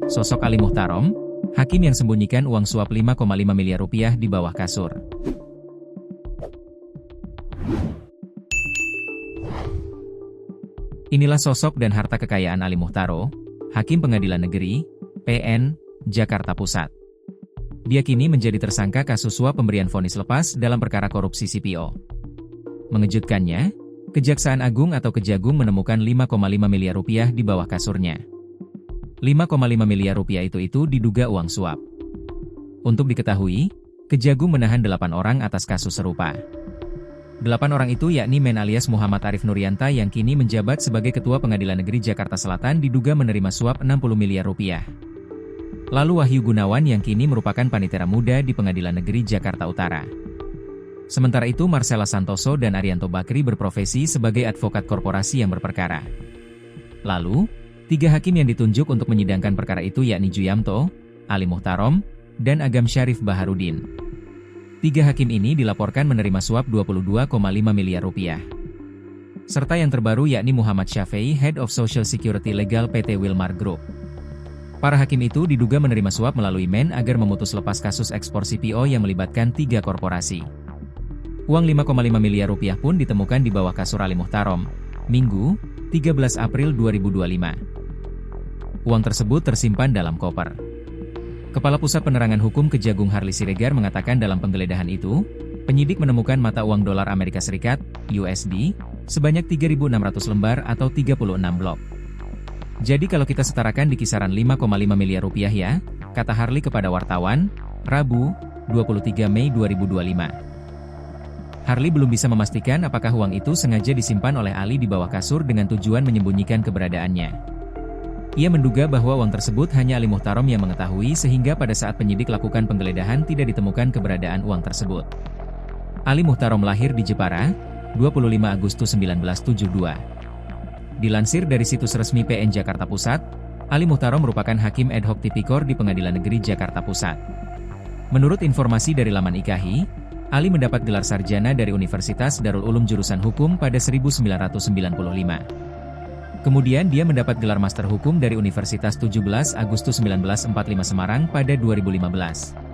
Sosok Ali Muhtarom, hakim yang sembunyikan uang suap 5,5 miliar rupiah di bawah kasur. Inilah sosok dan harta kekayaan Ali Muhtarom, Hakim Pengadilan Negeri, PN, Jakarta Pusat. Dia kini menjadi tersangka kasus suap pemberian vonis lepas dalam perkara korupsi CPO. Mengejutkannya, Kejaksaan Agung atau Kejagung menemukan 5,5 miliar rupiah di bawah kasurnya. 5,5 miliar rupiah itu diduga uang suap. Untuk diketahui, Kejagung menahan 8 orang atas kasus serupa. 8 orang itu yakni Men alias Muhammad Arif Nurianta yang kini menjabat sebagai Ketua Pengadilan Negeri Jakarta Selatan diduga menerima suap 60 miliar rupiah. Lalu Wahyu Gunawan yang kini merupakan panitera muda di Pengadilan Negeri Jakarta Utara. Sementara itu Marcella Santoso dan Arianto Bakri berprofesi sebagai advokat korporasi yang berperkara. Lalu, 3 hakim yang ditunjuk untuk menyidangkan perkara itu yakni Juyamto, Ali Muhtarom, dan Agam Syarif Baharudin. 3 hakim ini dilaporkan menerima suap 22,5 miliar rupiah. Serta yang terbaru yakni Muhammad Syafei, Head of Social Security Legal PT Wilmar Group. Para hakim itu diduga menerima suap melalui Men agar memutus lepas kasus ekspor CPO yang melibatkan 3 korporasi. Uang 5,5 miliar rupiah pun ditemukan di bawah kasur Ali Muhtarom, Minggu, 13 April 2025. Uang tersebut tersimpan dalam koper. Kepala Pusat Penerangan Hukum Kejagung Harli Siregar mengatakan dalam penggeledahan itu, penyidik menemukan mata uang dolar Amerika Serikat, USD, sebanyak 3.600 lembar atau 36 blok. Jadi kalau kita setarakan di kisaran 5,5 miliar rupiah ya, kata Harli kepada wartawan, Rabu, 23 Mei 2025. Harli belum bisa memastikan apakah uang itu sengaja disimpan oleh Ali di bawah kasur dengan tujuan menyembunyikan keberadaannya. Ia menduga bahwa uang tersebut hanya Ali Muhtarom yang mengetahui sehingga pada saat penyidik lakukan penggeledahan tidak ditemukan keberadaan uang tersebut. Ali Muhtarom lahir di Jepara, 25 Agustus 1972. Dilansir dari situs resmi PN Jakarta Pusat, Ali Muhtarom merupakan Hakim Ad Hoc Tipikor di Pengadilan Negeri Jakarta Pusat. Menurut informasi dari laman IKAHI, Ali mendapat gelar sarjana dari Universitas Darul Ulum jurusan Hukum pada 1995. Kemudian dia mendapat gelar Master Hukum dari Universitas 17 Agustus 1945 Semarang pada 2015.